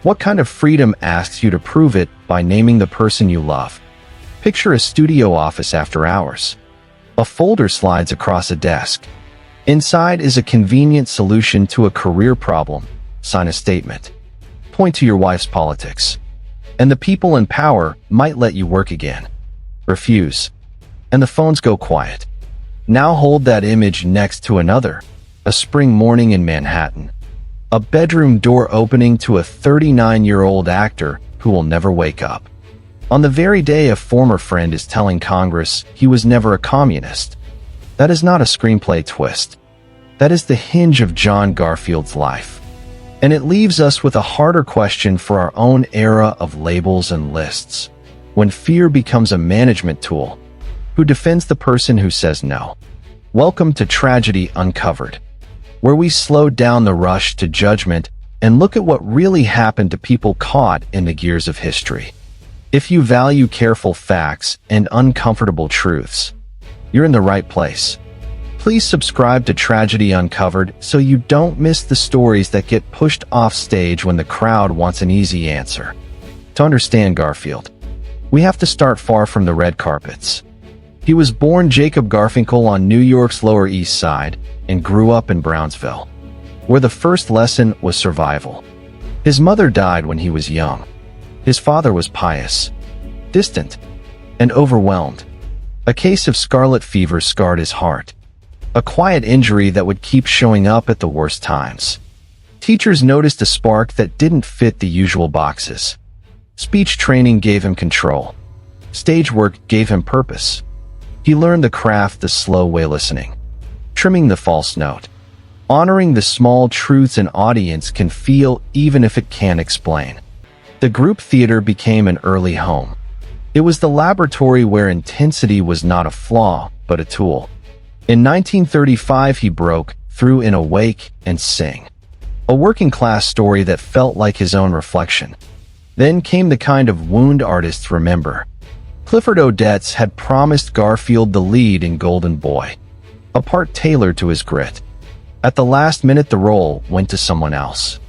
What kind of freedom asks you to prove it by naming the person you love? Picture a studio office after hours. A folder slides across a desk. Inside is a convenient solution to a career problem. Sign a statement. Point to your wife's politics. And the people in power might let you work again. Refuse. And the phones go quiet. Now hold that image next to another. A spring morning in Manhattan. A bedroom door opening to a 39-year-old actor who will never wake up. On the very day a former friend is telling Congress he was never a communist. That is not a screenplay twist. That is the hinge of John Garfield's life. And it leaves us with a harder question for our own era of labels and lists. When fear becomes a management tool, who defends the person who says no? Welcome to Tragedy Uncovered, where we slow down the rush to judgment and look at what really happened to people caught in the gears of history. If you value careful facts and uncomfortable truths, you're in the right place. Please subscribe to Tragedy Uncovered so you don't miss the stories that get pushed off stage when the crowd wants an easy answer. To understand Garfield, we have to start far from the red carpets. He was born Jacob Garfinkle on New York's Lower East Side and grew up in Brownsville, where the first lesson was survival. His mother died when he was young. His father was pious, distant, and overwhelmed. A case of scarlet fever scarred his heart, a quiet injury that would keep showing up at the worst times. Teachers noticed a spark that didn't fit the usual boxes. Speech training gave him control. Stage work gave him purpose. He learned the craft the slow way listening, trimming the false note, honoring the small truths an audience can feel even if it can't explain. The group theater became an early home. It was the laboratory where intensity was not a flaw, but a tool. In 1935, he broke through in Awake and Sing, a working-class story that felt like his own reflection. Then came the kind of wound artists remember. Clifford Odets had promised Garfield the lead in Golden Boy, a part tailored to his grit. At the last minute, the role went to someone else.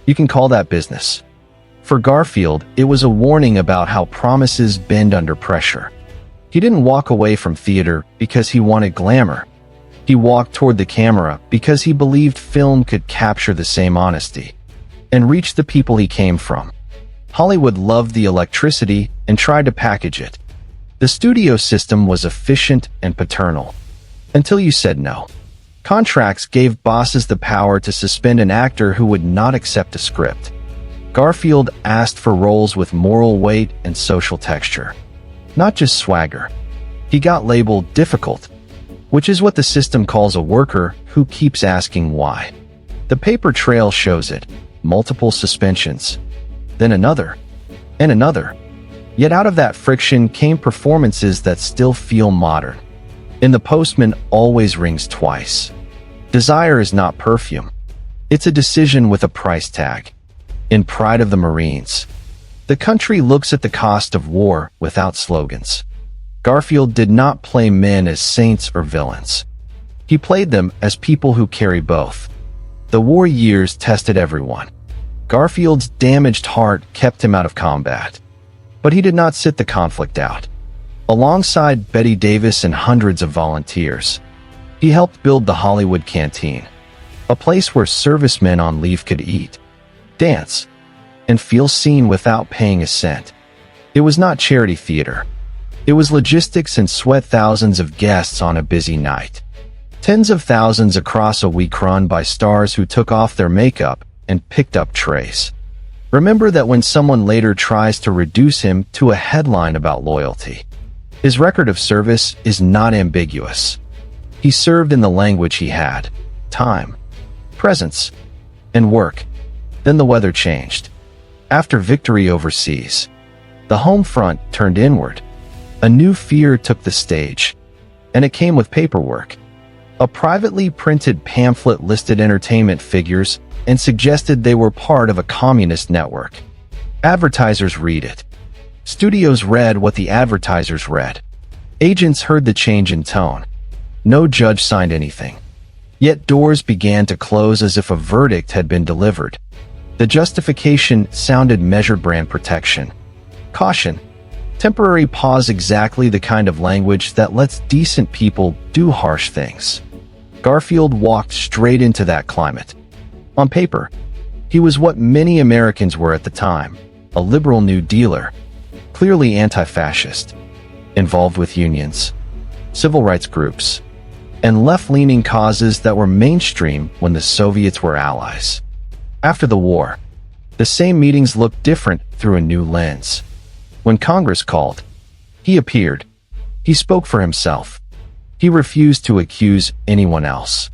You can call that business. For Garfield, it was a warning about how promises bend under pressure. He didn't walk away from theater because he wanted glamour. He walked toward the camera because he believed film could capture the same honesty and reach the people he came from. Hollywood loved the electricity and tried to package it. The studio system was efficient and paternal. Until you said no. Contracts gave bosses the power to suspend an actor who would not accept a script. Garfield asked for roles with moral weight and social texture, not just swagger. He got labeled difficult, which is what the system calls a worker who keeps asking why. The paper trail shows it. Multiple suspensions, then another, and another. Yet out of that friction came performances that still feel modern. In The Postman Always Rings Twice, desire is not perfume. It's a decision with a price tag. In Pride of the Marines, the country looks at the cost of war without slogans. Garfield did not play men as saints or villains. He played them as people who carry both. The war years tested everyone. Garfield's damaged heart kept him out of combat. But he did not sit the conflict out. Alongside Betty Davis and hundreds of volunteers, he helped build the Hollywood Canteen, a place where servicemen on leave could eat, dance, and feel seen without paying a cent. It was not charity theater. It was logistics and sweat thousands of guests on a busy night. Tens of thousands across a week run by stars who took off their makeup and picked up trays. Remember that when someone later tries to reduce him to a headline about loyalty, his record of service is not ambiguous. He served in the language he had: time, presence, and work. Then the weather changed. After victory overseas, the home front turned inward. A new fear took the stage, and it came with paperwork. A privately printed pamphlet listed entertainment figures and suggested they were part of a communist network. Advertisers read it. Studios read what the advertisers read. Agents heard the change in tone. No judge signed anything. Yet doors began to close as if a verdict had been delivered. The justification sounded measured: brand protection. Caution. Temporary pause, exactly the kind of language that lets decent people do harsh things. Garfield walked straight into that climate. On paper, he was what many Americans were at the time: a liberal New Dealer, clearly anti-fascist, involved with unions, civil rights groups, and left-leaning causes that were mainstream when the Soviets were allies. After the war, the same meetings looked different through a new lens. When Congress called, he appeared. He spoke for himself. He refused to accuse anyone else.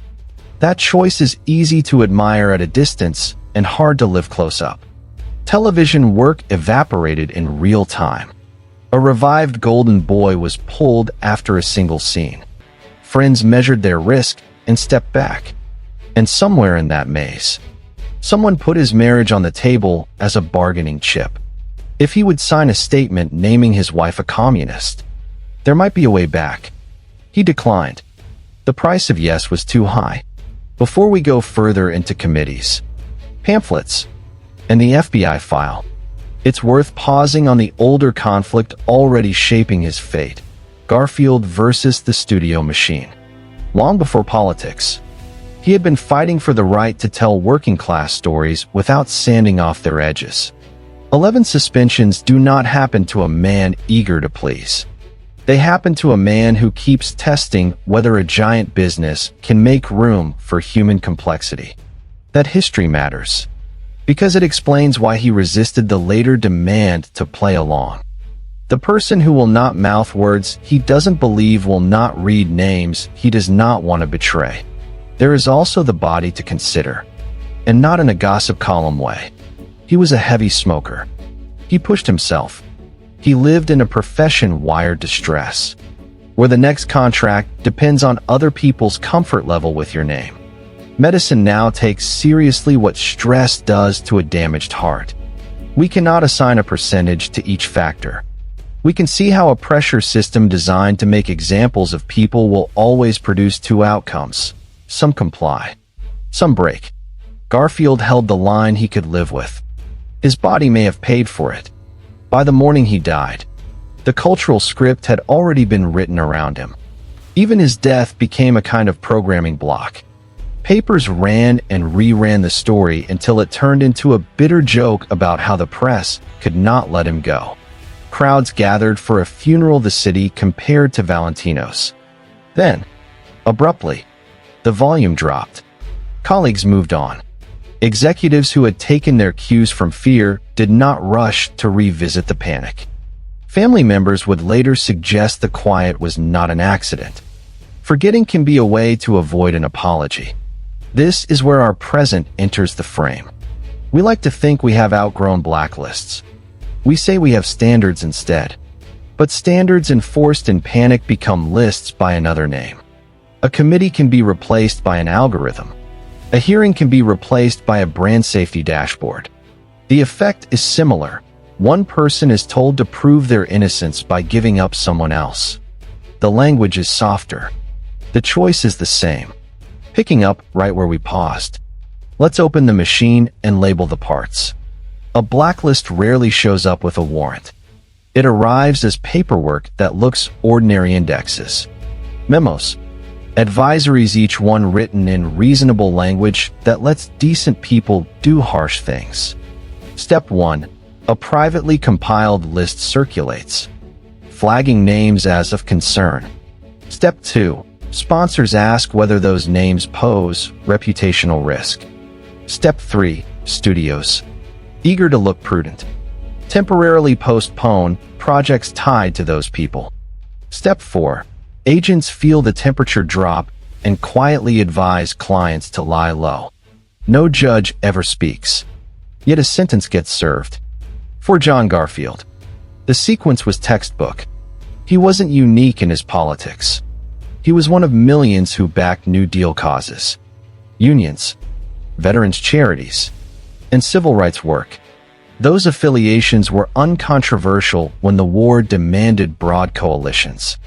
That choice is easy to admire at a distance and hard to live close up. Television work evaporated in real time. A revived Golden Boy was pulled after a single scene. Friends measured their risk and stepped back. And somewhere in that maze, someone put his marriage on the table as a bargaining chip. If he would sign a statement naming his wife a communist, there might be a way back. He declined. The price of yes was too high. Before we go further into committees, pamphlets, and the FBI file, it's worth pausing on the older conflict already shaping his fate: Garfield versus the studio machine. Long before politics, he had been fighting for the right to tell working-class stories without sanding off their edges. 11 suspensions do not happen to a man eager to please. They happen to a man who keeps testing whether a giant business can make room for human complexity. That history matters, because it explains why he resisted the later demand to play along. The person who will not mouth words he doesn't believe will not read names he does not want to betray. There is also the body to consider, and not in a gossip column way. He was a heavy smoker. He pushed himself. He lived in a profession wired to stress, where the next contract depends on other people's comfort level with your name. Medicine now takes seriously what stress does to a damaged heart. We cannot assign a percentage to each factor. We can see how a pressure system designed to make examples of people will always produce two outcomes. Some comply, some break. Garfield held the line he could live with. His body may have paid for it. By the morning he died, the cultural script had already been written around him. Even his death became a kind of programming block. Papers ran and reran the story until it turned into a bitter joke about how the press could not let him go. Crowds gathered for a funeral the city compared to Valentino's. Then, abruptly, the volume dropped. Colleagues moved on. Executives who had taken their cues from fear did not rush to revisit the panic. Family members would later suggest the quiet was not an accident. Forgetting can be a way to avoid an apology. This is where our present enters the frame. We like to think we have outgrown blacklists. We say we have standards instead. But standards enforced in panic become lists by another name. A committee can be replaced by an algorithm. A hearing can be replaced by a brand safety dashboard. The effect is similar. One person is told to prove their innocence by giving up someone else. The language is softer. The choice is the same. Picking up right where we paused. Let's open the machine and label the parts. A blacklist rarely shows up with a warrant. It arrives as paperwork that looks ordinary: indexes, memos, advisories, each one written in reasonable language that lets decent people do harsh things. Step 1. A privately compiled list circulates, flagging names as of concern. Step 2. Sponsors ask whether those names pose reputational risk. Step 3. Studios, eager to look prudent, temporarily postpone projects tied to those people. Step 4. Agents feel the temperature drop and quietly advise clients to lie low. No judge ever speaks, yet a sentence gets served. For John Garfield, the sequence was textbook. He wasn't unique in his politics. He was one of millions who backed New Deal causes, unions, veterans' charities, and civil rights work. Those affiliations were uncontroversial when the war demanded broad coalitions.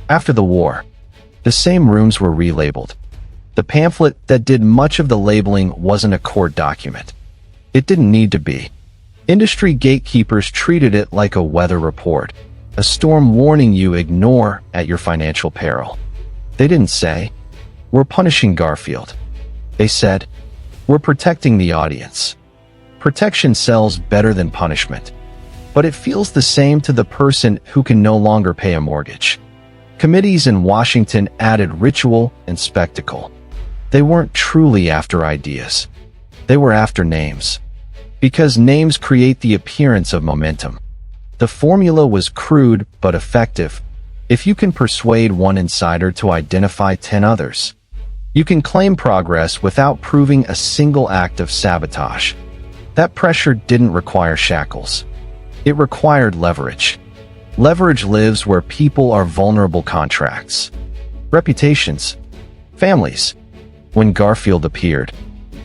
After the war, the same rooms were relabeled. The pamphlet that did much of the labeling wasn't a court document. It didn't need to be. Industry gatekeepers treated it like a weather report, a storm warning you ignore at your financial peril. They didn't say, "We're punishing Garfield." They said, "We're protecting the audience." Protection sells better than punishment. But it feels the same to the person who can no longer pay a mortgage. Committees in Washington added ritual and spectacle. They weren't truly after ideas. They were after names. Because names create the appearance of momentum. The formula was crude but effective. If you can persuade one insider to identify 10 others, you can claim progress without proving a single act of sabotage. That pressure didn't require shackles. It required leverage. Leverage lives where people are vulnerable contracts. Reputations. Families. When Garfield appeared,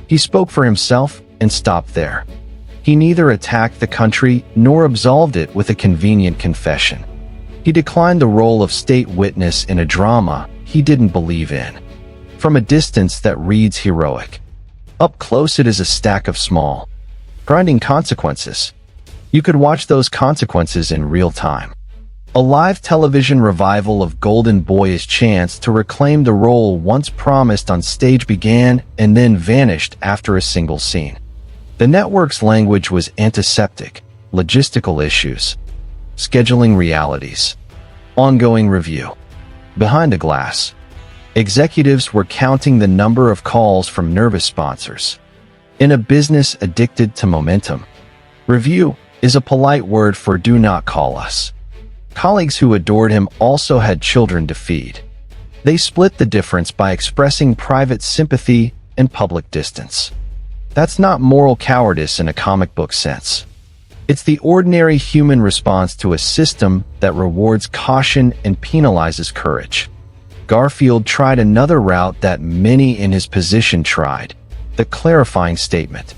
he spoke for himself and stopped there. He neither attacked the country nor absolved it with a convenient confession. He declined the role of state witness in a drama he didn't believe in. From a distance that reads heroic. Up close it is a stack of small, grinding consequences. You could watch those consequences in real time. A live television revival of Golden Boy's chance to reclaim the role once promised on stage began and then vanished after a single scene. The network's language was antiseptic, logistical issues, scheduling realities, ongoing review. Behind the glass, executives were counting the number of calls from nervous sponsors. In a business addicted to momentum, review is a polite word for "do not call us." Colleagues who adored him also had children to feed. They split the difference by expressing private sympathy and public distance. That's not moral cowardice in a comic book sense. It's the ordinary human response to a system that rewards caution and penalizes courage. Garfield tried another route that many in his position tried, the clarifying statement.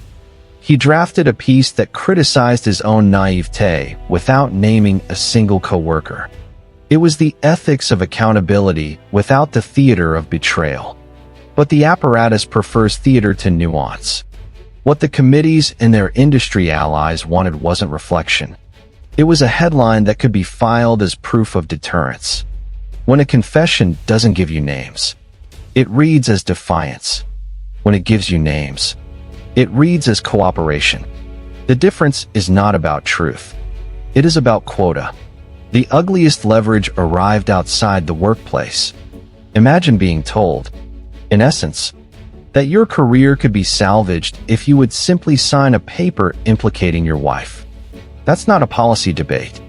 He drafted a piece that criticized his own naivete without naming a single coworker. It was the ethics of accountability without the theater of betrayal. But the apparatus prefers theater to nuance. What the committees and their industry allies wanted wasn't reflection. It was a headline that could be filed as proof of deterrence. When a confession doesn't give you names, it reads as defiance. When it gives you names, it reads as cooperation. The difference is not about truth. It is about quota. The ugliest leverage arrived outside the workplace. Imagine being told, in essence, that your career could be salvaged if you would simply sign a paper implicating your wife. That's not a policy debate.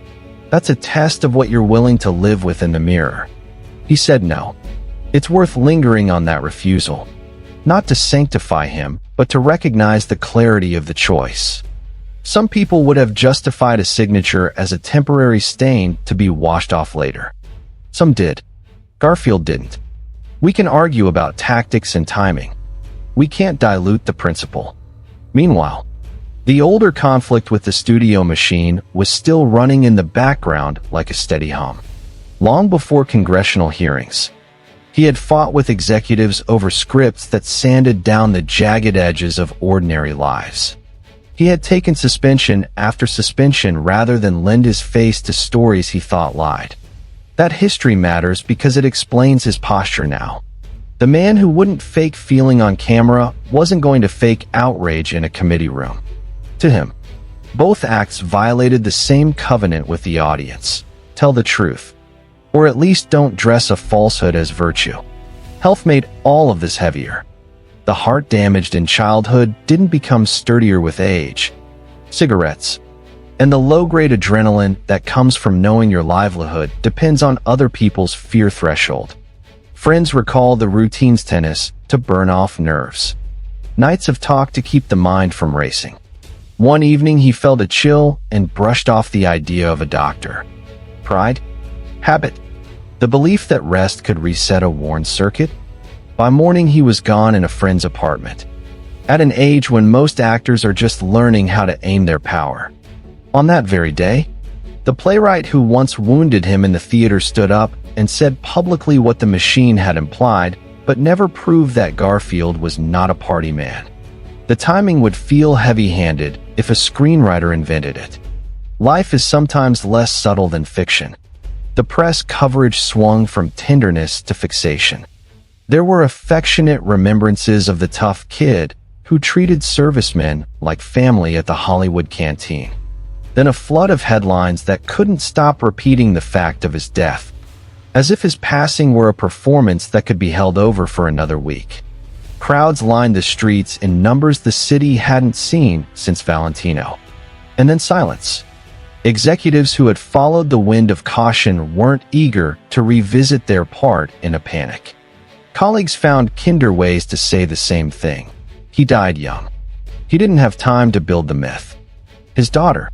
That's a test of what you're willing to live with in the mirror. He said no. It's worth lingering on that refusal. Not to sanctify him, but to recognize the clarity of the choice. Some people would have justified a signature as a temporary stain to be washed off later. Some did. Garfield didn't. We can argue about tactics and timing. We can't dilute the principle. Meanwhile, the older conflict with the studio machine was still running in the background like a steady hum. Long before congressional hearings, he had fought with executives over scripts that sanded down the jagged edges of ordinary lives. He had taken suspension after suspension rather than lend his face to stories he thought lied. That history matters because it explains his posture now. The man who wouldn't fake feeling on camera wasn't going to fake outrage in a committee room. To him, both acts violated the same covenant with the audience. Tell the truth. Or at least don't dress a falsehood as virtue. Health made all of this heavier. The heart damaged in childhood didn't become sturdier with age. Cigarettes. And the low-grade adrenaline that comes from knowing your livelihood depends on other people's fear threshold. Friends recall the routines tennis to burn off nerves. Nights of talk to keep the mind from racing. One evening he felt a chill and brushed off the idea of a doctor. Pride? Habit? The belief that rest could reset a worn circuit? By morning he was gone in a friend's apartment. At an age when most actors are just learning how to aim their power. On that very day, the playwright who once wounded him in the theater stood up and said publicly what the machine had implied, but never proved that Garfield was not a party man. The timing would feel heavy-handed if a screenwriter invented it. Life is sometimes less subtle than fiction. The press coverage swung from tenderness to fixation. There were affectionate remembrances of the tough kid who treated servicemen like family at the Hollywood Canteen. Then a flood of headlines that couldn't stop repeating the fact of his death, as if his passing were a performance that could be held over for another week. Crowds lined the streets in numbers the city hadn't seen since Valentino. And then silence. Executives who had followed the wind of caution weren't eager to revisit their part in a panic. Colleagues found kinder ways to say the same thing. He died young. He didn't have time to build the myth. His daughter,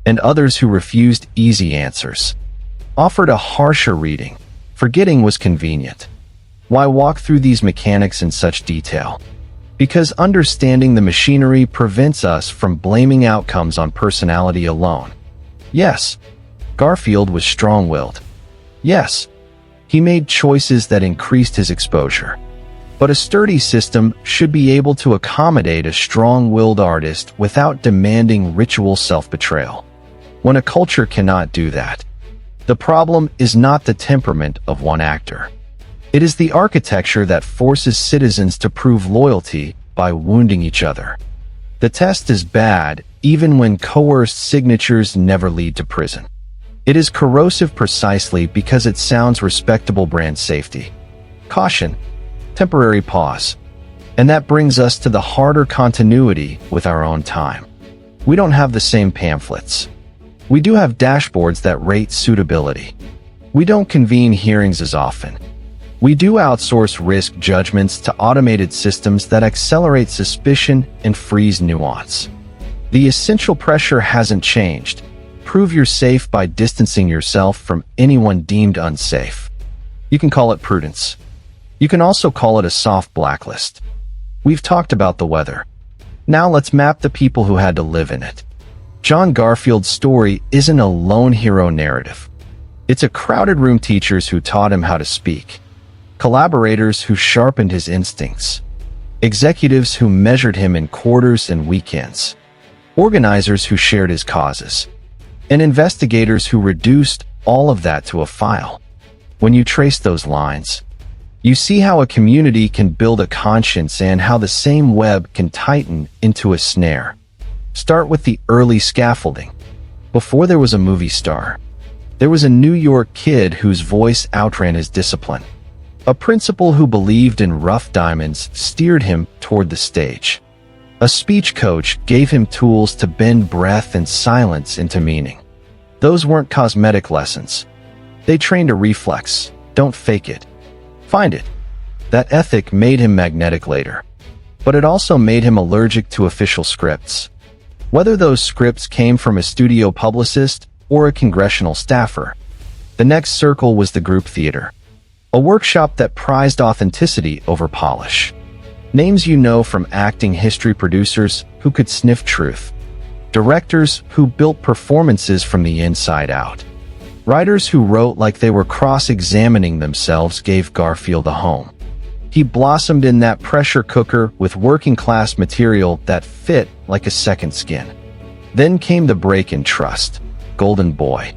and others who refused easy answers, offered a harsher reading. Forgetting was convenient. Why walk through these mechanics in such detail? Because understanding the machinery prevents us from blaming outcomes on personality alone. Yes, Garfield was strong-willed. Yes, he made choices that increased his exposure. But a sturdy system should be able to accommodate a strong-willed artist without demanding ritual self-betrayal. When a culture cannot do that, the problem is not the temperament of one actor. It is the architecture that forces citizens to prove loyalty by wounding each other. The test is bad even when coerced signatures never lead to prison. It is corrosive precisely because it sounds respectable brand safety. Caution, temporary pause. And that brings us to the harder continuity with our own time. We don't have the same pamphlets. We do have dashboards that rate suitability. We don't convene hearings as often. We do outsource risk judgments to automated systems that accelerate suspicion and freeze nuance. The essential pressure hasn't changed. Prove you're safe by distancing yourself from anyone deemed unsafe. You can call it prudence. You can also call it a soft blacklist. We've talked about the weather. Now let's map the people who had to live in it. John Garfield's story isn't a lone hero narrative. It's a crowded room teachers who taught him how to speak, collaborators who sharpened his instincts, executives who measured him in quarters and weekends, organizers who shared his causes, and investigators who reduced all of that to a file. When you trace those lines, you see how a community can build a conscience and how the same web can tighten into a snare. Start with the early scaffolding. Before there was a movie star, there was a New York kid whose voice outran his discipline. A principal who believed in rough diamonds steered him toward the stage. A speech coach gave him tools to bend breath and silence into meaning. Those weren't cosmetic lessons. They trained a reflex. Don't fake it. Find it. That ethic made him magnetic later. But it also made him allergic to official scripts. Whether those scripts came from a studio publicist or a congressional staffer, the next circle was the group theater. A workshop that prized authenticity over polish. Names you know from acting history: producers who could sniff truth, directors who built performances from the inside out, writers who wrote like they were cross-examining themselves gave Garfield a home. He blossomed in that pressure cooker with working-class material that fit like a second skin. Then came the break in trust, Golden Boy,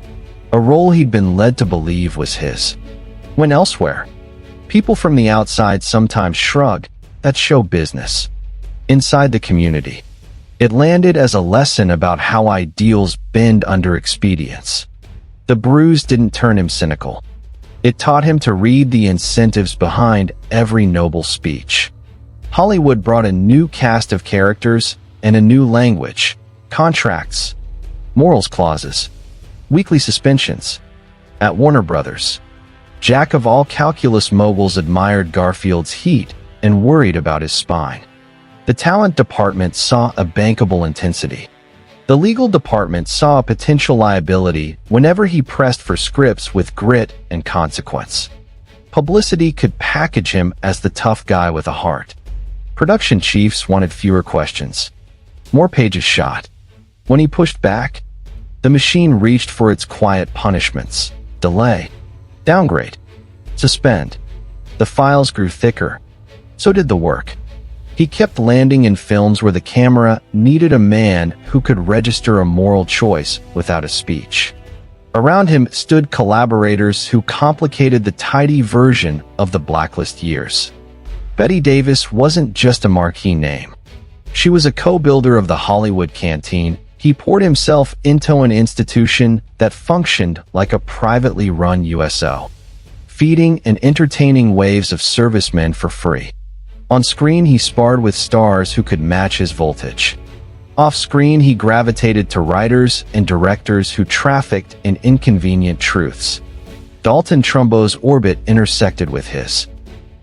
a role he'd been led to believe was his. When elsewhere, people from the outside sometimes shrug, that's show business. Inside the community, it landed as a lesson about how ideals bend under expedience. The bruise didn't turn him cynical. It taught him to read the incentives behind every noble speech. Hollywood brought a new cast of characters and a new language, contracts, morals clauses, weekly suspensions. At Warner Brothers, jack of all calculus moguls admired Garfield's heat and worried about his spine. The talent department saw a bankable intensity. The legal department saw a potential liability whenever he pressed for scripts with grit and consequence. Publicity could package him as the tough guy with a heart. Production chiefs wanted fewer questions, more pages shot. When he pushed back, the machine reached for its quiet punishments: delay, downgrade, suspend. The files grew thicker. So did the work. He kept landing in films where the camera needed a man who could register a moral choice without a speech. Around him stood collaborators who complicated the tidy version of the Blacklist years. Bette Davis wasn't just a marquee name. She was a co-builder of the Hollywood Canteen. He poured himself into an institution that functioned like a privately run USO, feeding and entertaining waves of servicemen for free. On screen, he sparred with stars who could match his voltage. Off-screen, he gravitated to writers and directors who trafficked in inconvenient truths. Dalton Trumbo's orbit intersected with his.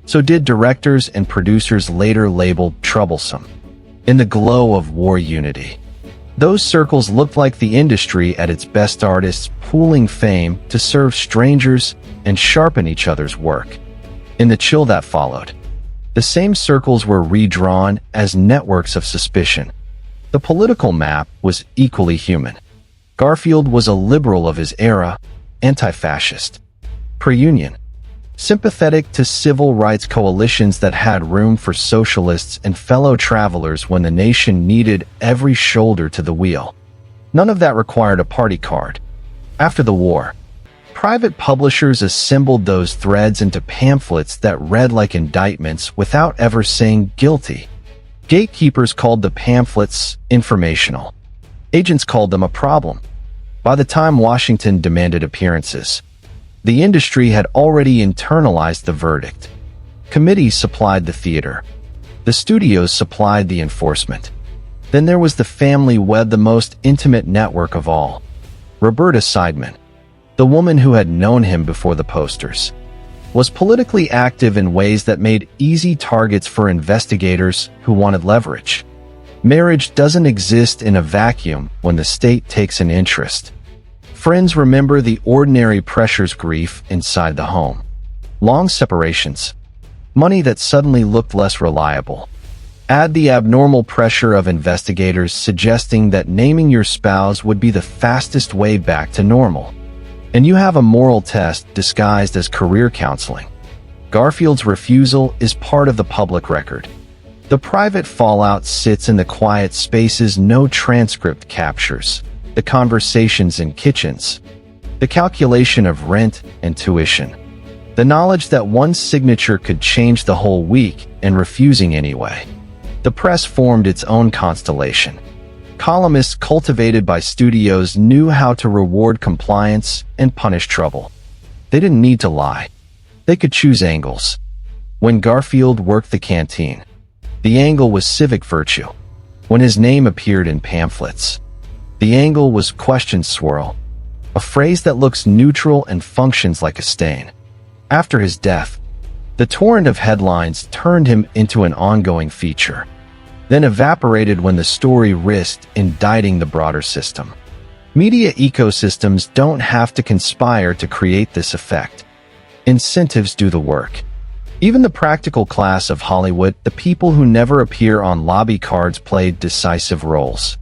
So did directors and producers later labeled troublesome. In the glow of war unity, those circles looked like the industry at its best, artists pooling fame to serve strangers and sharpen each other's work. In the chill that followed, the same circles were redrawn as networks of suspicion. The political map was equally human. Garfield was a liberal of his era, anti-fascist, pro-union, sympathetic to civil rights coalitions that had room for socialists and fellow travelers when the nation needed every shoulder to the wheel. None of that required a party card. After the war, private publishers assembled those threads into pamphlets that read like indictments without ever saying guilty. Gatekeepers called the pamphlets informational. Agents called them a problem. By the time Washington demanded appearances, the industry had already internalized the verdict. Committees supplied the theater. The studios supplied the enforcement. Then there was the family web, the most intimate network of all. Roberta Seidman, the woman who had known him before the posters, was politically active in ways that made easy targets for investigators who wanted leverage. Marriage doesn't exist in a vacuum when the state takes an interest. Friends remember the ordinary pressures, grief inside the home, long separations, money that suddenly looked less reliable. Add the abnormal pressure of investigators suggesting that naming your spouse would be the fastest way back to normal, and you have a moral test disguised as career counseling. Garfield's refusal is part of the public record. The private fallout sits in the quiet spaces no transcript captures, the conversations in kitchens, the calculation of rent and tuition, the knowledge that one signature could change the whole week, and refusing anyway. The press formed its own constellation. Columnists cultivated by studios knew how to reward compliance and punish trouble. They didn't need to lie. They could choose angles. When Garfield worked the canteen, the angle was civic virtue. When his name appeared in pamphlets, the angle was question swirl, a phrase that looks neutral and functions like a stain. After his death, the torrent of headlines turned him into an ongoing feature, then evaporated when the story risked indicting the broader system. Media ecosystems don't have to conspire to create this effect. Incentives do the work. Even the practical class of Hollywood, the people who never appear on lobby cards, played decisive roles.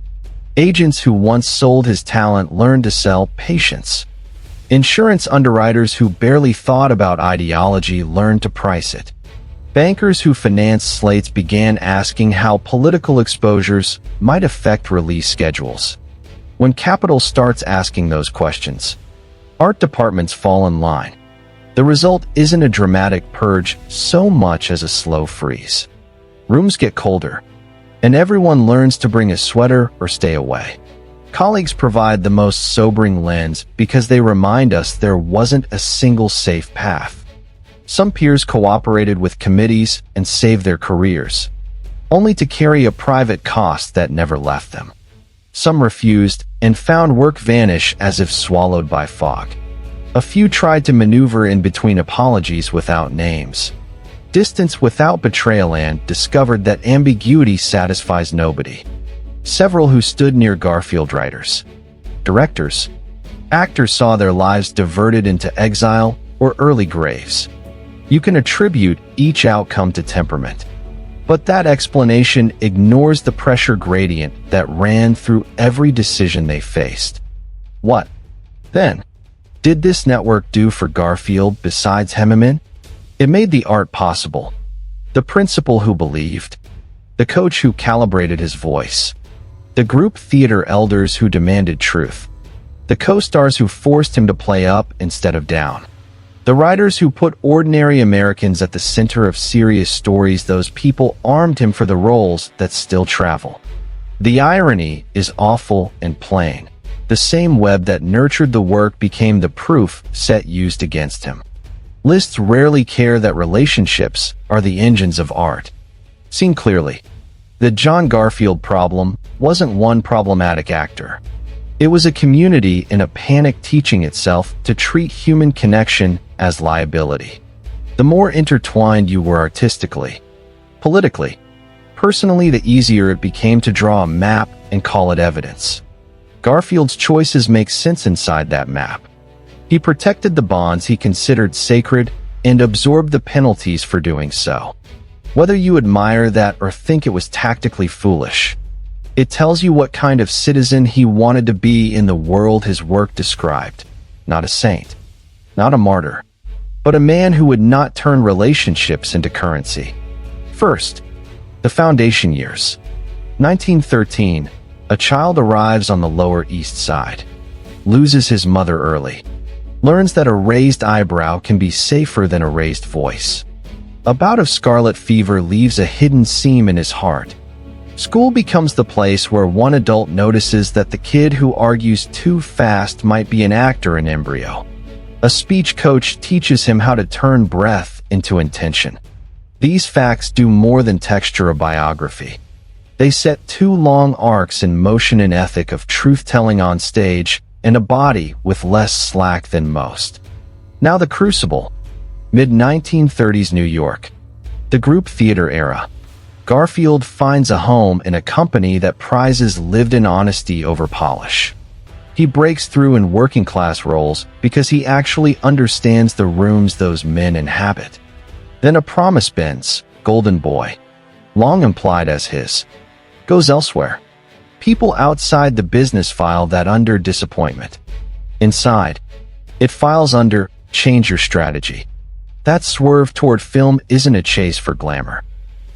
Agents who once sold his talent learned to sell patience. Insurance underwriters who barely thought about ideology learned to price it. Bankers who financed slates began asking how political exposures might affect release schedules. When capital starts asking those questions, art departments fall in line. The result isn't a dramatic purge so much as a slow freeze. Rooms get colder, and everyone learns to bring a sweater or stay away. Colleagues provide the most sobering lens because they remind us there wasn't a single safe path. Some peers cooperated with committees and saved their careers, only to carry a private cost that never left them. Some refused and found work vanish as if swallowed by fog. A few tried to maneuver in between apologies without names, distance without betrayal, and discovered that ambiguity satisfies nobody. Several who stood near Garfield, writers, directors, actors, saw their lives diverted into exile or early graves. You can attribute each outcome to temperament, but that explanation ignores the pressure gradient that ran through every decision they faced. What, then, did this network do for Garfield besides hem him in? It made the art possible, the principal who believed, the coach who calibrated his voice, the group theater elders who demanded truth, the co-stars who forced him to play up instead of down, the writers who put ordinary Americans at the center of serious stories. Those people armed him for the roles that still travel. The irony is awful and plain. The same web that nurtured the work became the proof set used against him. Lists rarely care that relationships are the engines of art. Seen clearly, the John Garfield problem wasn't one problematic actor. It was a community in a panic teaching itself to treat human connection as liability. The more intertwined you were artistically, politically, personally, the easier it became to draw a map and call it evidence. Garfield's choices make sense inside that map. He protected the bonds he considered sacred and absorbed the penalties for doing so. Whether you admire that or think it was tactically foolish, it tells you what kind of citizen he wanted to be in the world his work described. Not a saint, not a martyr, but a man who would not turn relationships into currency. First, the foundation years. 1913, a child arrives on the Lower East Side, loses his mother early, learns that a raised eyebrow can be safer than a raised voice. A bout of scarlet fever leaves a hidden seam in his heart. School becomes the place where one adult notices that the kid who argues too fast might be an actor in embryo. A speech coach teaches him how to turn breath into intention. These facts do more than texture a biography. They set two long arcs in motion, an ethic of truth-telling on stage and a body with less slack than most. Now the crucible. Mid-1930s New York. The group theater era. Garfield finds a home in a company that prizes lived-in honesty over polish. He breaks through in working-class roles because he actually understands the rooms those men inhabit. Then a promise bends, golden boy, long implied as his, goes elsewhere. People outside the business file that under disappointment. Inside, it files under change your strategy. That swerve toward film isn't a chase for glamour.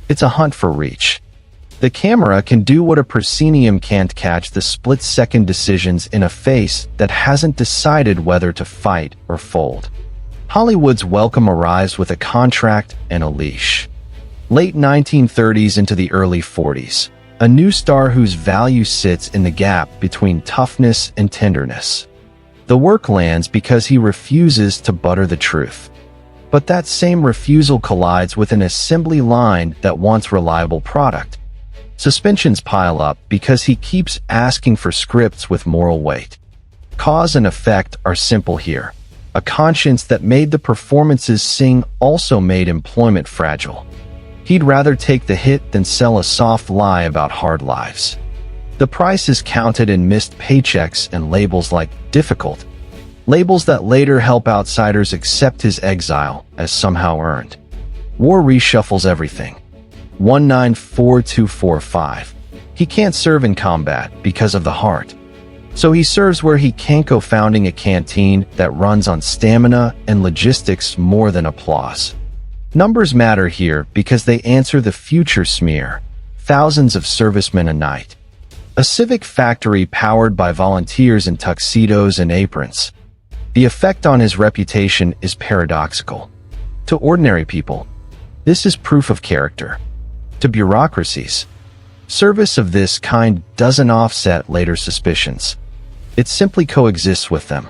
It's a hunt for reach. The camera can do what a proscenium can't catch, the split-second decisions in a face that hasn't decided whether to fight or fold. Hollywood's welcome arrives with a contract and a leash. Late 1930s into the early 40s. A new star whose value sits in the gap between toughness and tenderness. The work lands because he refuses to butter the truth. But that same refusal collides with an assembly line that wants reliable product. Suspensions pile up because he keeps asking for scripts with moral weight. Cause and effect are simple here. A conscience that made the performances sing also made employment fragile. He'd rather take the hit than sell a soft lie about hard lives. The price is counted in missed paychecks and labels like difficult. Labels that later help outsiders accept his exile as somehow earned. War reshuffles everything. 194245. He can't serve in combat because of the heart. So he serves where he can't go, founding a canteen that runs on stamina and logistics more than applause. Numbers matter here because they answer the future smear. Thousands of servicemen a night. A civic factory powered by volunteers in tuxedos and aprons. The effect on his reputation is paradoxical. To ordinary people, this is proof of character. To bureaucracies, service of this kind doesn't offset later suspicions. It simply coexists with them.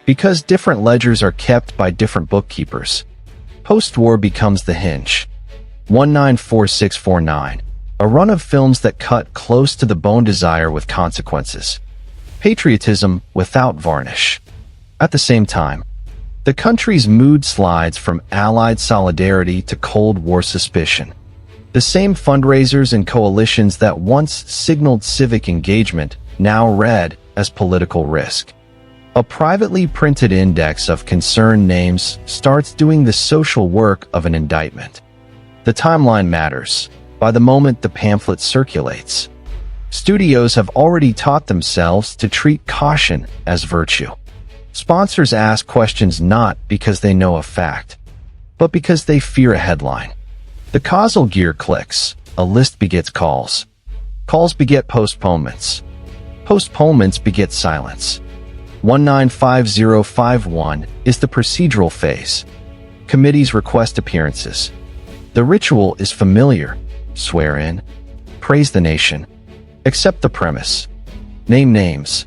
Because different ledgers are kept by different bookkeepers. Postwar becomes the hinge. 194649. A run of films that cut close to the bone, desire with consequences. Patriotism without varnish. At the same time, the country's mood slides from Allied solidarity to Cold War suspicion. The same fundraisers and coalitions that once signaled civic engagement now read as political risk. A privately printed index of concerned names starts doing the social work of an indictment. The timeline matters. By the moment the pamphlet circulates, studios have already taught themselves to treat caution as virtue. Sponsors ask questions not because they know a fact, but because they fear a headline. The causal gear clicks. a list begets calls. Calls beget postponements. Postponements beget silence. 195051 is the procedural phase. Committees request appearances. The ritual is familiar. Swear in. Praise the nation. Accept the premise. Name names.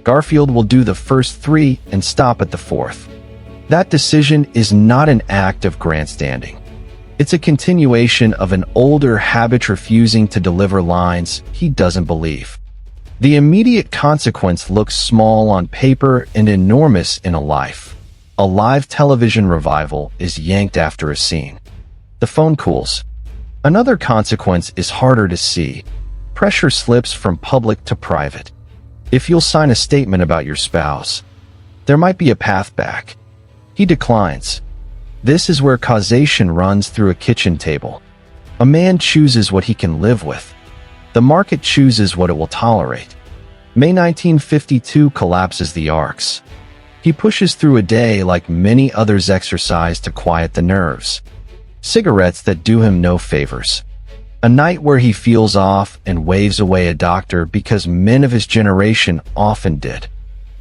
Garfield will do the first 3 and stop at the 4th. That decision is not an act of grandstanding. It's a continuation of an older habit, refusing to deliver lines he doesn't believe. The immediate consequence looks small on paper and enormous in a life. A live television revival is yanked after a scene. The phone cools. Another consequence is harder to see. Pressure slips from public to private. If you'll sign a statement about your spouse, there might be a path back. He declines. This is where causation runs through a kitchen table. A man chooses what he can live with. The market chooses what it will tolerate. May 1952 collapses the arcs. He pushes through a day like many others exercise to quiet the nerves. Cigarettes that do him no favors. A night where he feels off and waves away a doctor because men of his generation often did.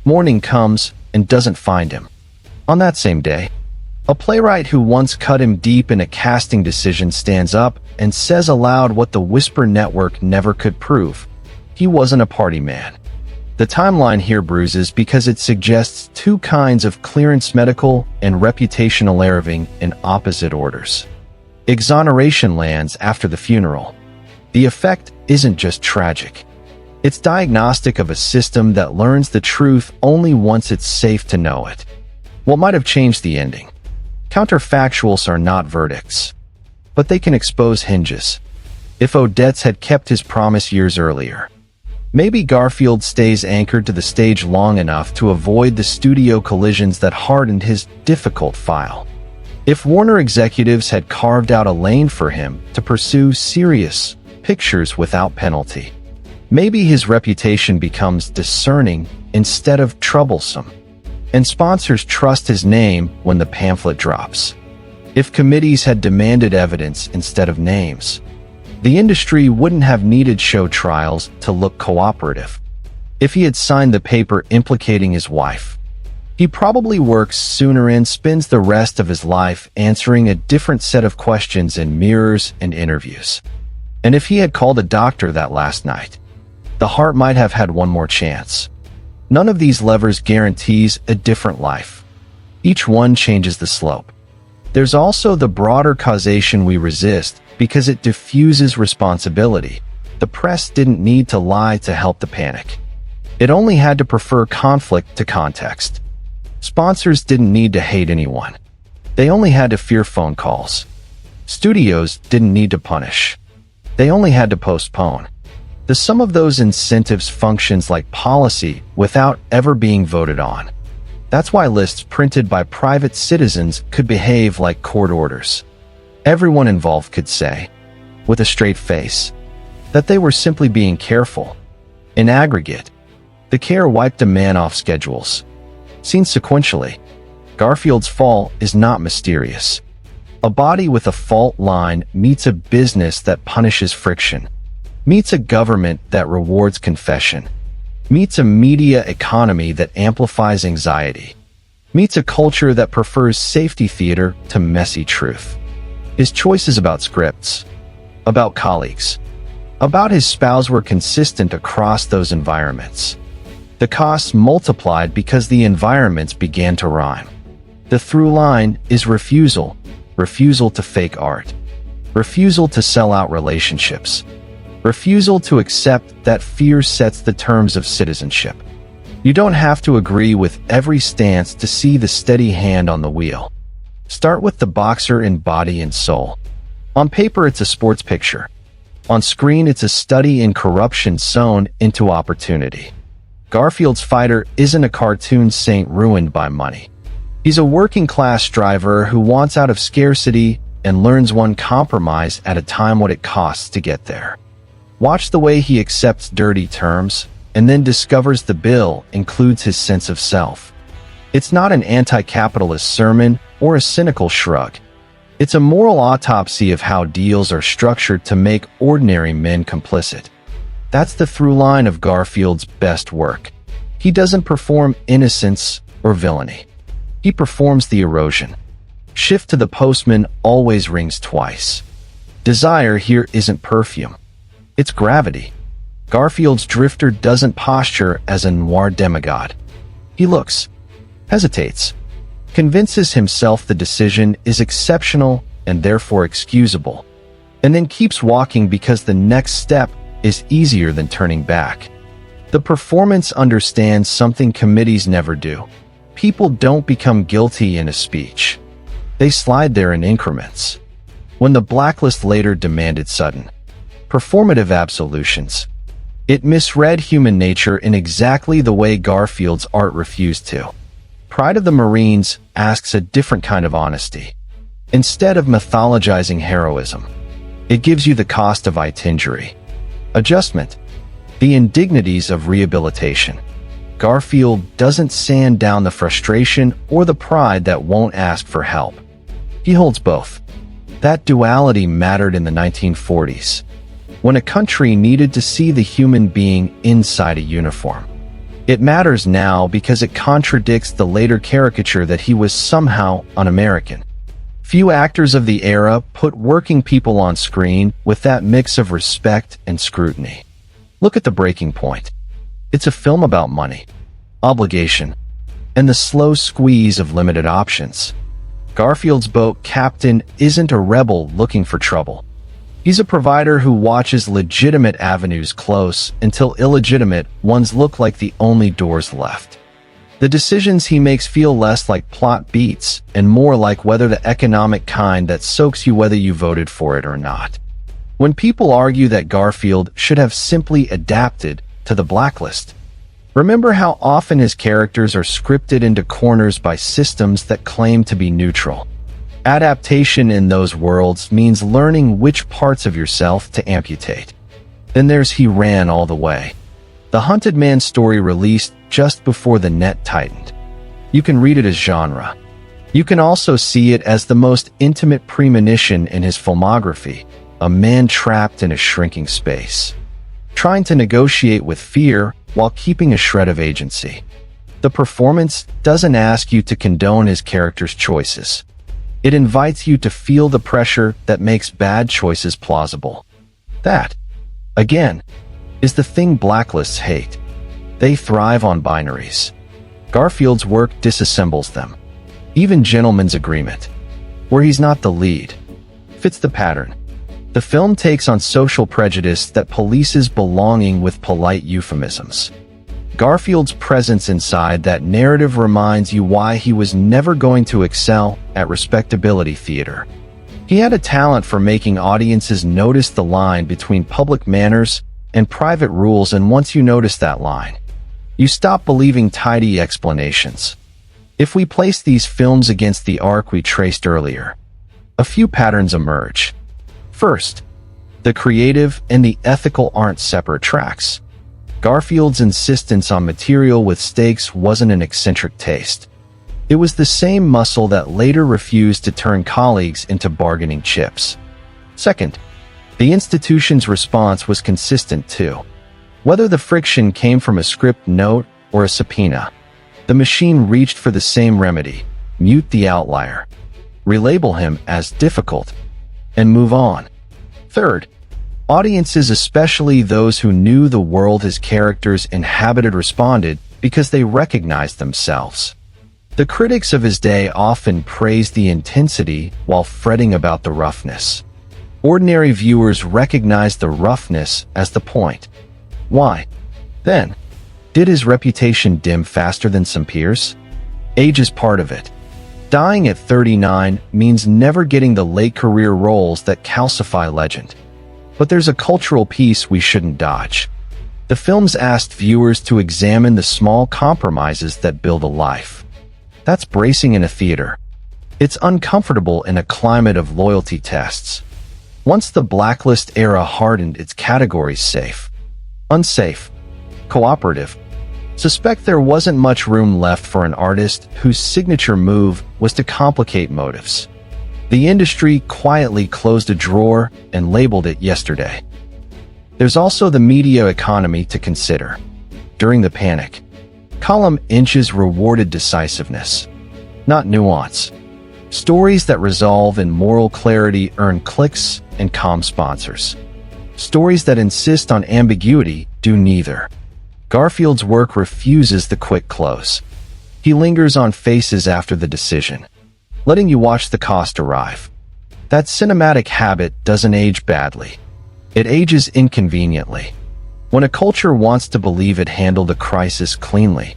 Morning comes and doesn't find him. On that same day, a playwright who once cut him deep in a casting decision stands up and says aloud what the Whisper Network never could prove. He wasn't a party man. The timeline here bruises because it suggests 2 kinds of clearance: medical and reputational erring in opposite orders. Exoneration lands after the funeral. The effect isn't just tragic. It's diagnostic of a system that learns the truth only once it's safe to know it. What might have changed the ending? Counterfactuals are not verdicts, but they can expose hinges. If Odets had kept his promise years earlier, maybe Garfield stays anchored to the stage long enough to avoid the studio collisions that hardened his difficult file. If Warner executives had carved out a lane for him to pursue serious pictures without penalty, maybe his reputation becomes discerning instead of troublesome, and sponsors trust his name when the pamphlet drops. If committees had demanded evidence instead of names, the industry wouldn't have needed show trials to look cooperative. If he had signed the paper implicating his wife, he probably works sooner and spends the rest of his life answering a different set of questions in mirrors and interviews. And if he had called a doctor that last night, the heart might have had one more chance. None of these levers guarantees a different life. Each one changes the slope. There's also the broader causation we resist because it diffuses responsibility. The press didn't need to lie to help the panic. It only had to prefer conflict to context. Sponsors didn't need to hate anyone. They only had to fear phone calls. Studios didn't need to punish. They only had to postpone. The sum of those incentives functions like policy without ever being voted on. That's why lists printed by private citizens could behave like court orders. Everyone involved could say, with a straight face, that they were simply being careful. In aggregate, the care wiped a man off schedules. Seen sequentially, Garfield's fall is not mysterious. A body with a fault line meets a business that punishes friction, meets a government that rewards confession, meets a media economy that amplifies anxiety, meets a culture that prefers safety theater to messy truth. His choices about scripts, about colleagues, about his spouse were consistent across those environments. The costs multiplied because the environments began to rhyme. The through line is refusal to fake art, refusal to sell out relationships, refusal to accept that fear sets the terms of citizenship. You don't have to agree with every stance to see the steady hand on the wheel. Start with the boxer in body and soul. On paper, it's a sports picture. On screen, it's a study in corruption sewn into opportunity. Garfield's fighter isn't a cartoon saint ruined by money. He's a working-class driver who wants out of scarcity and learns one compromise at a time what it costs to get there. Watch the way he accepts dirty terms and then discovers the bill includes his sense of self. It's not an anti-capitalist sermon or a cynical shrug. It's a moral autopsy of how deals are structured to make ordinary men complicit. That's the through line of Garfield's best work. He doesn't perform innocence or villainy. He performs the erosion. Shift to the Postman Always Rings Twice. Desire here isn't perfume. It's gravity. Garfield's drifter doesn't posture as a noir demigod. He looks, hesitates, convinces himself the decision is exceptional and therefore excusable, and then keeps walking because the next step is easier than turning back. The performance understands something committees never do. People don't become guilty in a speech. They slide there in increments. When the Blacklist later demanded sudden, performative absolutions, it misread human nature in exactly the way Garfield's art refused to. Pride of the Marines asks a different kind of honesty. Instead of mythologizing heroism, it gives you the cost of injury, adjustment, the indignities of rehabilitation. Garfield doesn't sand down the frustration or the pride that won't ask for help. He holds both. That duality mattered in the 1940s, when a country needed to see the human being inside a uniform. It matters now because it contradicts the later caricature that he was somehow un-American. Few actors of the era put working people on screen with that mix of respect and scrutiny. Look at The Breaking Point. It's a film about money, obligation, and the slow squeeze of limited options. Garfield's boat captain isn't a rebel looking for trouble. He's a provider who watches legitimate avenues close until illegitimate ones look like the only doors left. The decisions he makes feel less like plot beats and more like whether the economic kind that soaks you whether you voted for it or not. When people argue that Garfield should have simply adapted to the Blacklist, remember how often his characters are scripted into corners by systems that claim to be neutral. Adaptation in those worlds means learning which parts of yourself to amputate. Then there's He Ran All the Way, the Hunted Man story released just before the net tightened. You can read it as genre. You can also see it as the most intimate premonition in his filmography, a man trapped in a shrinking space, trying to negotiate with fear while keeping a shred of agency. The performance doesn't ask you to condone his character's choices. It invites you to feel the pressure that makes bad choices plausible. That, again, is the thing Blacklists hate. They thrive on binaries. Garfield's work disassembles them. Even Gentleman's Agreement, where he's not the lead, fits the pattern. The film takes on social prejudice that polices belonging with polite euphemisms. Garfield's presence inside that narrative reminds you why he was never going to excel at respectability theater. He had a talent for making audiences notice the line between public manners and private rules, and once you notice that line, you stop believing tidy explanations. If we place these films against the arc we traced earlier, a few patterns emerge. First, the creative and the ethical aren't separate tracks. Garfield's insistence on material with stakes wasn't an eccentric taste. It was the same muscle that later refused to turn colleagues into bargaining chips. Second, the institution's response was consistent too. Whether the friction came from a script note or a subpoena, the machine reached for the same remedy: mute the outlier, relabel him as difficult, and move on. Third, audiences, especially those who knew the world his characters inhabited, responded because they recognized themselves. The critics of his day often praised the intensity while fretting about the roughness. Ordinary viewers recognized the roughness as the point. Why, then, did his reputation dim faster than some peers? Age is part of it. Dying at 39 means never getting the late career roles that calcify legend. But there's a cultural piece we shouldn't dodge. The films asked viewers to examine the small compromises that build a life. That's bracing in a theater. It's uncomfortable in a climate of loyalty tests. Once the Blacklist era hardened its categories: safe, unsafe, cooperative, suspect there wasn't much room left for an artist whose signature move was to complicate motives. The industry quietly closed a drawer and labeled it yesterday. There's also the media economy to consider. During the panic, column inches rewarded decisiveness, not nuance. Stories that resolve in moral clarity earn clicks and calm sponsors. Stories that insist on ambiguity do neither. Garfield's work refuses the quick close. He lingers on faces after the decision, letting you watch the cost arrive. That cinematic habit doesn't age badly. It ages inconveniently. When a culture wants to believe it handled a crisis cleanly,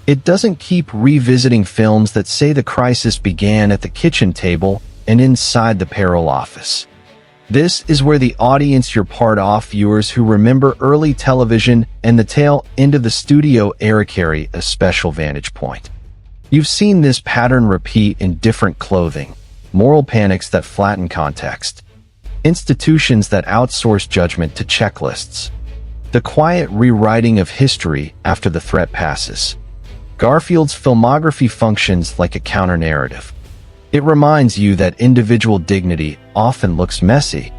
it doesn't keep revisiting films that say the crisis began at the kitchen table and inside the payroll office. This is where the audience you're part of, viewers who remember early television and the tail end of the studio era, carry a special vantage point. You've seen this pattern repeat in different clothing, moral panics that flatten context, institutions that outsource judgment to checklists, the quiet rewriting of history after the threat passes. Garfield's filmography functions like a counter-narrative. It reminds you that individual dignity often looks messy.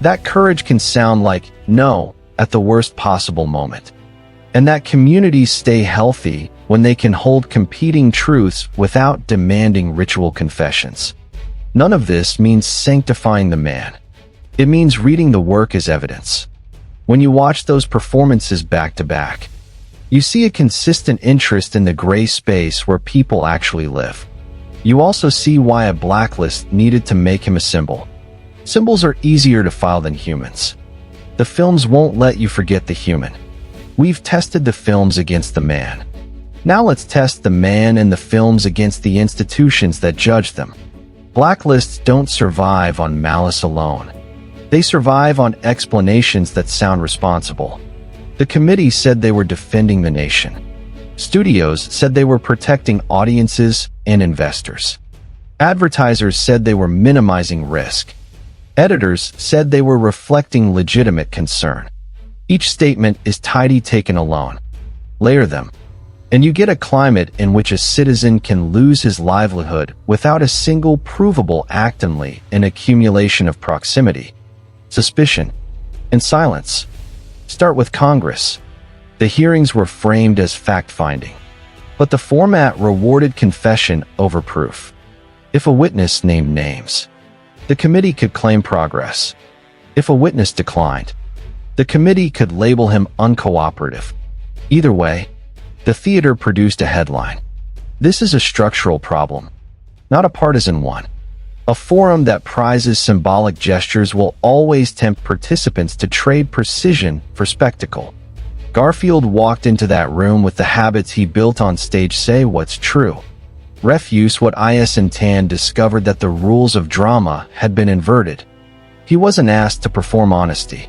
That courage can sound like no at the worst possible moment. And that communities stay healthy when they can hold competing truths without demanding ritual confessions. None of this means sanctifying the man. It means reading the work as evidence. When you watch those performances back to back, you see a consistent interest in the gray space where people actually live. You also see why a Blacklist needed to make him a symbol. Symbols are easier to file than humans. The films won't let you forget the human. We've tested the films against the man. Now let's test the man and the films against the institutions that judge them. Blacklists don't survive on malice alone. They survive on explanations that sound responsible. The committee said they were defending the nation. Studios said they were protecting audiences and investors. Advertisers said they were minimizing risk. Editors said they were reflecting legitimate concern. Each statement is tidy taken alone. Layer them, and you get a climate in which a citizen can lose his livelihood without a single provable act, only an accumulation of proximity, suspicion, and silence. Start with Congress. The hearings were framed as fact-finding, but the format rewarded confession over proof. If a witness named names, the committee could claim progress. If a witness declined, the committee could label him uncooperative. Either way, the theater produced a headline. This is a structural problem, not a partisan one. A forum that prizes symbolic gestures will always tempt participants to trade precision for spectacle. Garfield walked into that room with the habits he built on stage. Say what's true. Refuse what is and Tan discovered that the rules of drama had been inverted. He wasn't asked to perform honesty.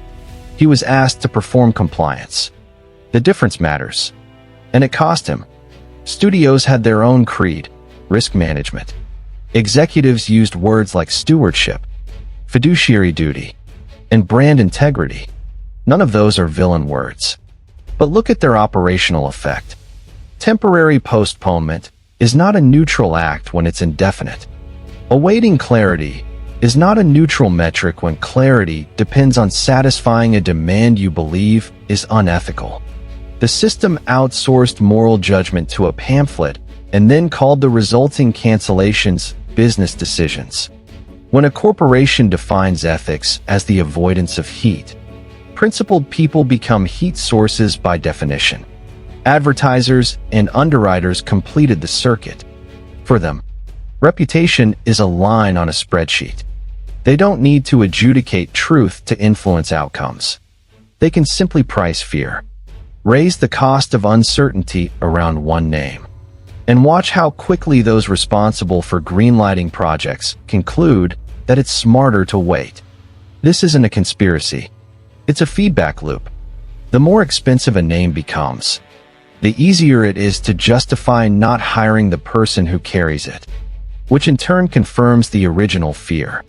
He was asked to perform compliance. The difference matters. And it cost him. Studios had their own creed, risk management. Executives used words like stewardship, fiduciary duty, and brand integrity. None of those are villain words. But look at their operational effect. Temporary postponement is not a neutral act when it's indefinite. Awaiting clarity is not a neutral metric when clarity depends on satisfying a demand you believe is unethical. The system outsourced moral judgment to a pamphlet and then called the resulting cancellations business decisions. When a corporation defines ethics as the avoidance of heat, principled people become heat sources by definition. Advertisers and underwriters completed the circuit. For them, reputation is a line on a spreadsheet. They don't need to adjudicate truth to influence outcomes. They can simply price fear, raise the cost of uncertainty around one name, and watch how quickly those responsible for greenlighting projects conclude that it's smarter to wait. This isn't a conspiracy. It's a feedback loop. The more expensive a name becomes, the easier it is to justify not hiring the person who carries it, which in turn confirms the original fear.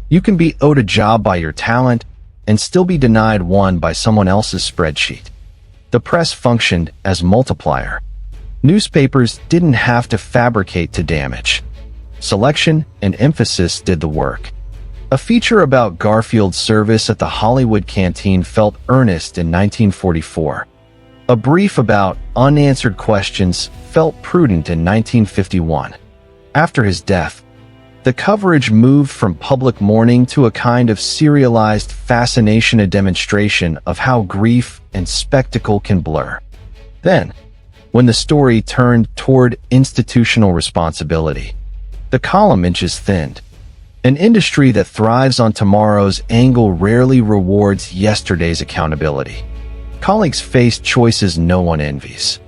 You can be owed a job by your talent and still be denied one by someone else's spreadsheet. The press functioned as multiplier. Newspapers didn't have to fabricate to damage. Selection and emphasis did the work. A feature about Garfield's service at the Hollywood Canteen felt earnest in 1944. A brief about unanswered questions felt prudent in 1951. After his death, the coverage moved from public mourning to a kind of serialized fascination, a demonstration of how grief and spectacle can blur. Then, when the story turned toward institutional responsibility, the column inches thinned. An industry that thrives on tomorrow's angle rarely rewards yesterday's accountability. Colleagues faced choices no one envies.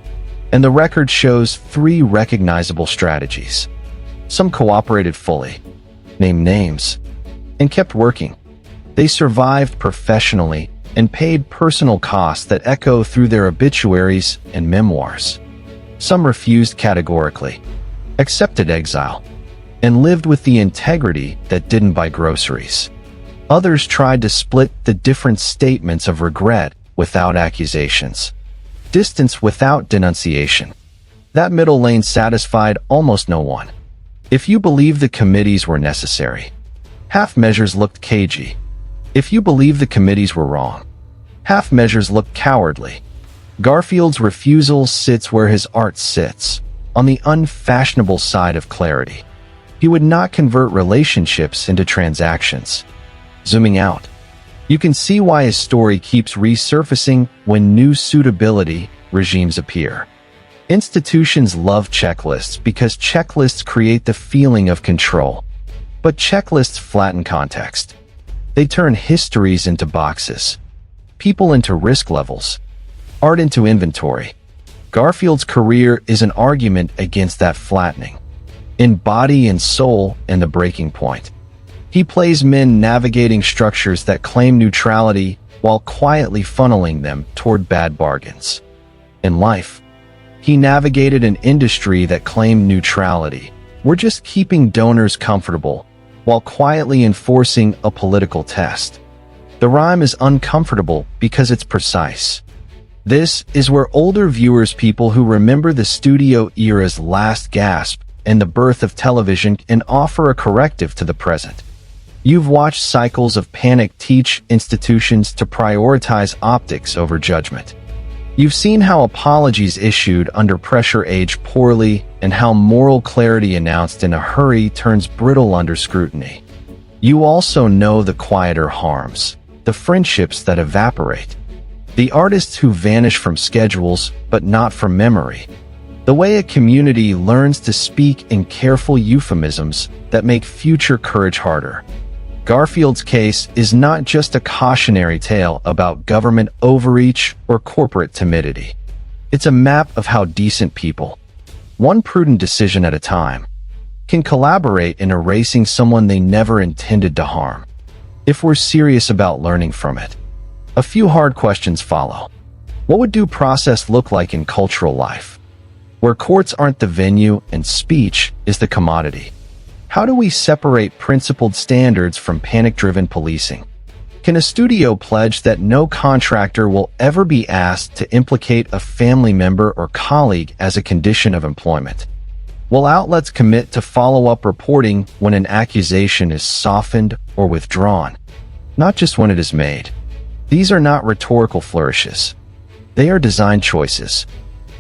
And the record shows 3 recognizable strategies. Some cooperated fully, named names, and kept working. They survived professionally and paid personal costs that echo through their obituaries and memoirs. Some refused categorically, accepted exile, and lived with the integrity that didn't buy groceries. Others tried to split the different statements of regret without accusations, distance without denunciation. That middle lane satisfied almost no one. If you believe the committees were necessary, half measures looked cagey. If you believe the committees were wrong, half measures looked cowardly. Garfield's refusal sits where his art sits, on the unfashionable side of clarity. He would not convert relationships into transactions. Zooming out, you can see why his story keeps resurfacing when new suitability regimes appear. Institutions love checklists because checklists create the feeling of control. But checklists flatten context. They turn histories into boxes, people into risk levels, art into inventory. Garfield's career is an argument against that flattening. In Body and Soul and The Breaking Point, he plays men navigating structures that claim neutrality while quietly funneling them toward bad bargains. In Life, he navigated an industry that claimed neutrality. We're just keeping donors comfortable while quietly enforcing a political test. The rhyme is uncomfortable because it's precise. This is where older viewers, people who remember the studio era's last gasp and the birth of television, can offer a corrective to the present. You've watched cycles of panic teach institutions to prioritize optics over judgment. You've seen how apologies issued under pressure age poorly and how moral clarity announced in a hurry turns brittle under scrutiny. You also know the quieter harms, the friendships that evaporate, the artists who vanish from schedules but not from memory, the way a community learns to speak in careful euphemisms that make future courage harder. Garfield's case is not just a cautionary tale about government overreach or corporate timidity. It's a map of how decent people, one prudent decision at a time, can collaborate in erasing someone they never intended to harm. If we're serious about learning from it, a few hard questions follow. What would due process look like in cultural life, where courts aren't the venue and speech is the commodity? How do we separate principled standards from panic-driven policing? Can a studio pledge that no contractor will ever be asked to implicate a family member or colleague as a condition of employment? Will outlets commit to follow-up reporting when an accusation is softened or withdrawn, not just when it is made? These are not rhetorical flourishes. They are design choices.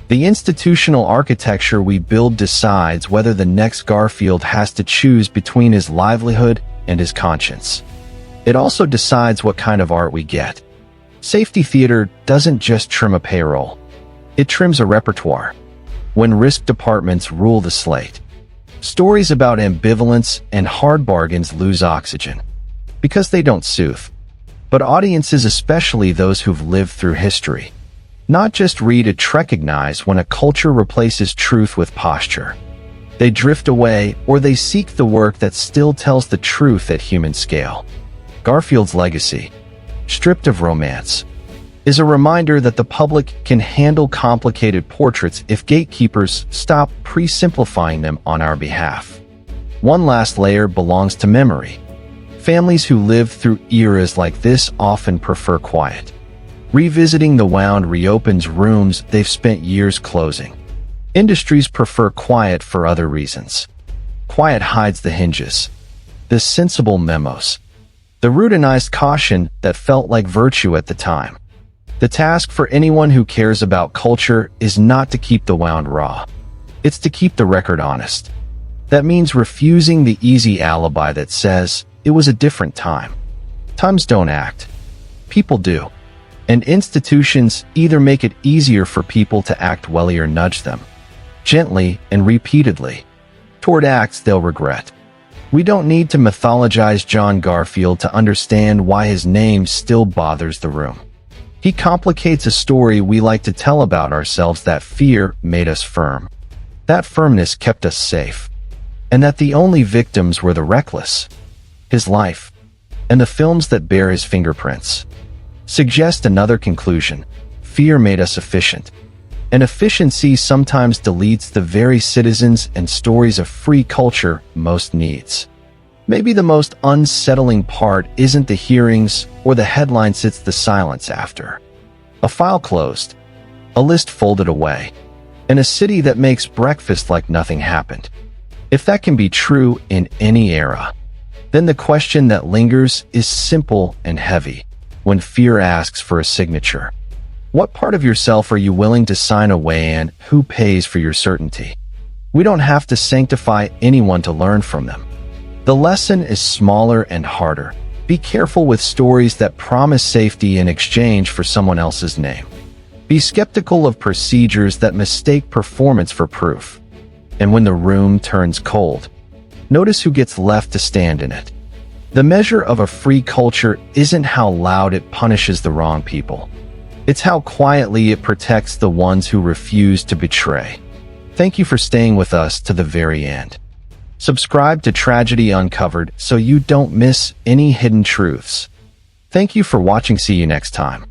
The institutional architecture we build decides whether the next Garfield has to choose between his livelihood and his conscience. It also decides what kind of art we get. Safety theater doesn't just trim a payroll. It trims a repertoire. When risk departments rule the slate, stories about ambivalence and hard bargains lose oxygen because they don't soothe. But audiences, especially those who've lived through history, not just read, it recognize when a culture replaces truth with posture. They drift away or they seek the work that still tells the truth at human scale. Garfield's legacy, stripped of romance, is a reminder that the public can handle complicated portraits if gatekeepers stop pre-simplifying them on our behalf. One last layer belongs to memory. Families who live through eras like this often prefer quiet. Revisiting the wound reopens rooms they've spent years closing. Industries prefer quiet for other reasons. quiet hides the hinges. The sensible memos. The routinized caution that felt like virtue at the time. The task for anyone who cares about culture is not to keep the wound raw. It's to keep the record honest. That means refusing the easy alibi that says it was a different time. Times don't act. People do. And institutions either make it easier for people to act well or nudge them, gently and repeatedly, toward acts they'll regret. We don't need to mythologize John Garfield to understand why his name still bothers the room. He complicates a story we like to tell about ourselves, that fear made us firm, that firmness kept us safe, and that the only victims were the reckless. His life, and the films that bear his fingerprints, suggest another conclusion. Fear made us efficient, and efficiency sometimes deletes the very citizens and stories of free culture most needs. Maybe the most unsettling part isn't the hearings or the headlines, it's the silence after. A file closed, a list folded away, and a city that makes breakfast like nothing happened. If that can be true in any era, then the question that lingers is simple and heavy. When fear asks for a signature, what part of yourself are you willing to sign away, and who pays for your certainty? We don't have to sanctify anyone to learn from them. The lesson is smaller and harder. Be careful with stories that promise safety in exchange for someone else's name. Be skeptical of procedures that mistake performance for proof. And when the room turns cold, notice who gets left to stand in it. The measure of a free culture isn't how loud it punishes the wrong people. It's how quietly it protects the ones who refuse to betray. Thank you for staying with us to the very end. Subscribe to Tragedy Uncovered so you don't miss any hidden truths. Thank you for watching. See you next time.